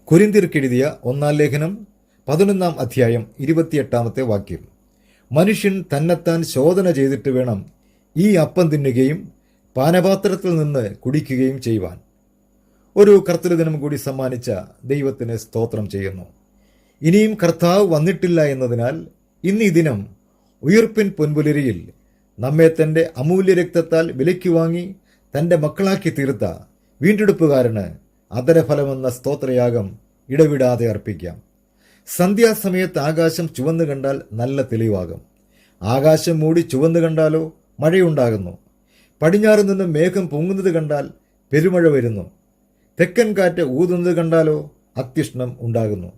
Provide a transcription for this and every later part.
കൊരിന്ത്യർക്കെഴുതിയ 1 ലേഖനം 11 അധ്യായം 28 വാക്യം. മനുഷ്യൻ തന്നെത്താൻ ശോധന ചെയ്തിട്ട് വേണം ഈ അപ്പം തിന്നുകയും പാനപാത്രത്തിൽ നിന്ന് കുടിക്കുകയും ചെയ്യുവാൻ. ഒരു കർത്തൃദിനം കൂടി സമ്മാനിച്ച ദൈവത്തിന് സ്തോത്രം ചെയ്യുന്നു. ഇനിയും കർത്താവ് വന്നിട്ടില്ല എന്നതിനാൽ ഇന്ന് ഈ ദിനം ഉയിർപ്പിൻ പൊൻപുലരിയിൽ നമ്മെ തന്റെ അമൂല്യ രക്തത്താൽ വിലയ്ക്ക് വാങ്ങി തന്റെ മക്കളാക്കി തീർത്ത വീണ്ടെടുപ്പുകാരന് അധരഫലമെന്ന സ്തോത്രയാഗം ഇടവിടാതെ അർപ്പിക്കാം. സന്ധ്യാസമയത്ത് ആകാശം ചുവന്നു കണ്ടാൽ നല്ല തെളിവാകും. ആകാശം മൂടി ചുവന്നു കണ്ടാലോ മഴയുണ്ടാകുന്നു. പടിഞ്ഞാറ് നിന്ന് മേഘം പൊങ്ങുന്നത് കണ്ടാൽ പെരുമഴ വരുന്നു. തെക്കൻ കാറ്റ് ഊതുന്നത് കണ്ടാലോ അത്യുഷ്ണം ഉണ്ടാകുന്നു.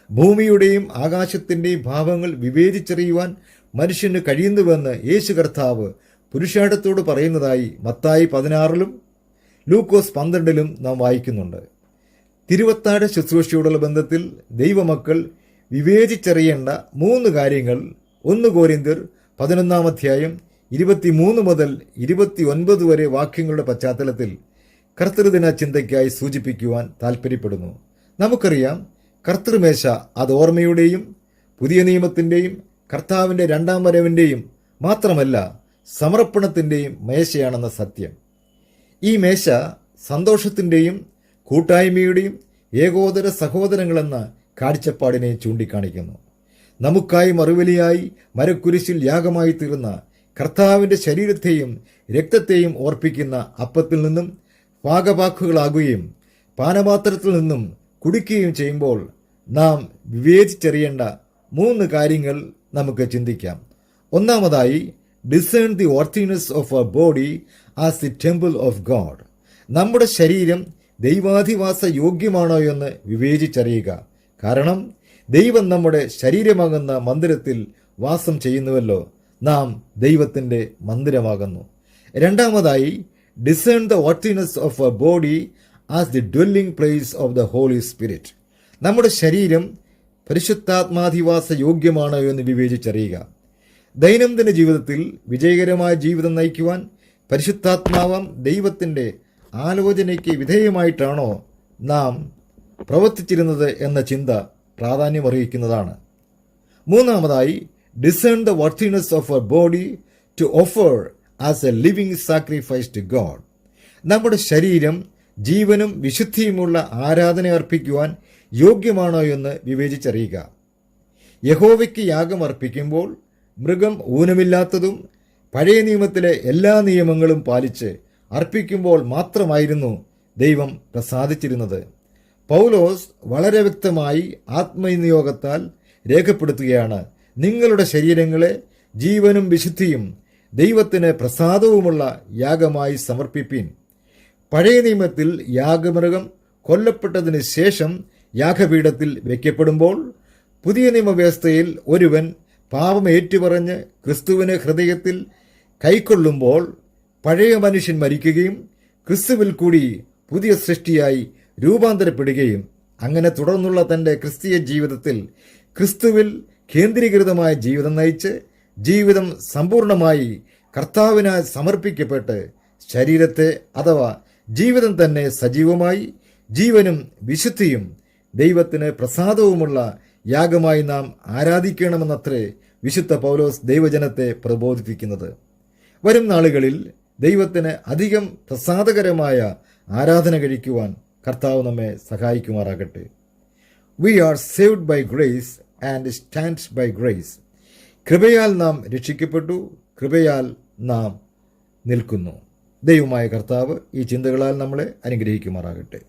ഭൂമിയുടെയും ആകാശത്തിൻ്റെയും ഭാവങ്ങൾ വിവേചിച്ചറിയുവാൻ മനുഷ്യന് കഴിയുന്നുവെന്ന് യേശു കർത്താവ് പുരുഷാരത്തോട് പറയുന്നതായി മത്തായി 16 ലൂക്കോസ് 12 നാം വായിക്കുന്നുണ്ട്. തിരുവത്താഴ ശുശ്രൂഷയോടുള്ള ബന്ധത്തിൽ ദൈവമക്കൾ വിവേചിച്ചറിയേണ്ട 3 കാര്യങ്ങൾ 1 കൊരിന്ത്യർ 11 അധ്യായം 23 മുതൽ 29 വരെ വാക്യങ്ങളുടെ പശ്ചാത്തലത്തിൽ കർത്തൃദിന ചിന്തയ്ക്കായി സൂചിപ്പിക്കുവാൻ താൽപ്പര്യപ്പെടുന്നു. നമുക്കറിയാം, കർത്തൃമേശ അത് ഓർമ്മയുടെയും പുതിയ നിയമത്തിൻ്റെയും കർത്താവിൻ്റെ 2ാം വരവിൻ്റെയും മാത്രമല്ല സമർപ്പണത്തിൻ്റെയും മേശയാണെന്ന സത്യം. ഈ മേശ സന്തോഷത്തിൻ്റെയും കൂട്ടായ്മയുടെയും ഏകോദര സഹോദരങ്ങളെന്ന കാഴ്ചപ്പാടിനെ ചൂണ്ടിക്കാണിക്കുന്നു. നമുക്കായി മറുവിലയായി മരക്കുരിശിൽ യാഗമായി തീർന്ന കർത്താവിൻ്റെ ശരീരത്തെയും രക്തത്തെയും ഓർപ്പിക്കുന്ന അപ്പത്തിൽ നിന്നും പാകപാക്കുകളാകുകയും പാനപാത്രത്തിൽ നിന്നും കുടിക്കുകയും ചെയ്യുമ്പോൾ നാം വിവേചിച്ചറിയേണ്ട 3 കാര്യങ്ങൾ നമുക്ക് ചിന്തിക്കാം. ഒന്നാമതായി, discern the worthiness of our body as the temple of God. നമ്മുടെ ശരീരം ദൈവാധിവാസ യോഗ്യമാണോ എന്ന് വിവേചിച്ചറിയുക. കാരണം ദൈവം നമ്മുടെ ശരീരമാകുന്ന മന്ദിരത്തിൽ വാസം ചെയ്യുന്നുവല്ലോ. നാം ദൈവത്തിൻ്റെ മന്ദിരമാകുന്നു. രണ്ടാമതായി, discern the worthiness of our body as the dwelling place of the Holy Spirit. നമ്മുടെ ശരീരം പരിശുദ്ധാത്മാധിവാസ യോഗ്യമാണോ എന്ന് വിവേചിച്ചറിയുക. ദൈനംദിന ജീവിതത്തിൽ വിജയകരമായ ജീവിതം നയിക്കുവാൻ പരിശുദ്ധാത്മാവാം ദൈവത്തിൻ്റെ ആലോചനയ്ക്ക് വിധേയമായിട്ടാണോ നാം പ്രവർത്തിച്ചിരുന്നത് എന്ന ചിന്ത പ്രാധാന്യമർഹിക്കുന്നതാണ്. മൂന്നാമതായി, discern the worthiness of our body to offer as a living sacrifice to God. നമ്മുടെ ശരീരം ജീവനും വിശുദ്ധിയുമുള്ള ആരാധന അർപ്പിക്കുവാൻ യോഗ്യമാണോ എന്ന് വിവേചിച്ചറിയുക. യഹോവയ്ക്ക് യാഗം അർപ്പിക്കുമ്പോൾ മൃഗം ഊനമില്ലാത്തതും പഴയ നിയമത്തിലെ എല്ലാ നിയമങ്ങളും പാലിച്ച് അർപ്പിക്കുമ്പോൾ മാത്രമായിരുന്നു ദൈവം പ്രസാദിച്ചിരുന്നത്. പൗലോസ് വളരെ വ്യക്തമായി ആത്മനിയോഗത്താൽ രേഖപ്പെടുത്തുകയാണ്, നിങ്ങളുടെ ശരീരങ്ങളെ ജീവനും വിശുദ്ധിയും ദൈവത്തിന് പ്രസാദവുമുള്ള യാഗമായി സമർപ്പിപ്പീൻ. പഴയ നിയമത്തിൽ യാഗമൃഗം കൊല്ലപ്പെട്ടതിന് ശേഷം യാഗപീഠത്തിൽ വയ്ക്കപ്പെടുമ്പോൾ പുതിയ നിയമവ്യവസ്ഥയിൽ ഒരുവൻ പാപം ഏറ്റുപറഞ്ഞ് ക്രിസ്തുവിനെ ഹൃദയത്തിൽ കൈക്കൊള്ളുമ്പോൾ പഴയ മനുഷ്യൻ മരിക്കുകയും ക്രിസ്തുവിൽ കൂടി പുതിയ സൃഷ്ടിയായി രൂപാന്തരപ്പെടുകയും അങ്ങനെ തുടർന്നുള്ള തൻ്റെ ക്രിസ്തീയ ജീവിതത്തിൽ ക്രിസ്തുവിൽ കേന്ദ്രീകൃതമായ ജീവിതം നയിച്ച് ജീവിതം സമ്പൂർണമായി കർത്താവിനായി സമർപ്പിക്കപ്പെട്ട് ശരീരത്തെ അഥവാ ജീവിതം തന്നെ സജീവമായി ജീവനും വിശുദ്ധിയും ദൈവത്തിന് പ്രസാദവുമുള്ള യാഗമായി നാം ആരാധിക്കണമെന്നത്രേ വിശുദ്ധ പൗലോസ് ദൈവജനത്തെ പ്രബോധിപ്പിക്കുന്നത്. വരും നാളുകളിൽ ദൈവത്തിന് അധികം പ്രസാദകരമായ ആരാധന കഴിക്കുവാൻ കർത്താവ് നമ്മെ സഹായിക്കുമാറാകട്ടെ. We are saved by grace and stand by grace. കൃപയാൽ നാം രക്ഷിക്കപ്പെട്ടു, കൃപയാൽ നാം നിൽക്കുന്നു. ദൈവമായ കർത്താവ് ഈ ചിന്തകളാൽ നമ്മളെ അനുഗ്രഹിക്കുമാറാകട്ടെ.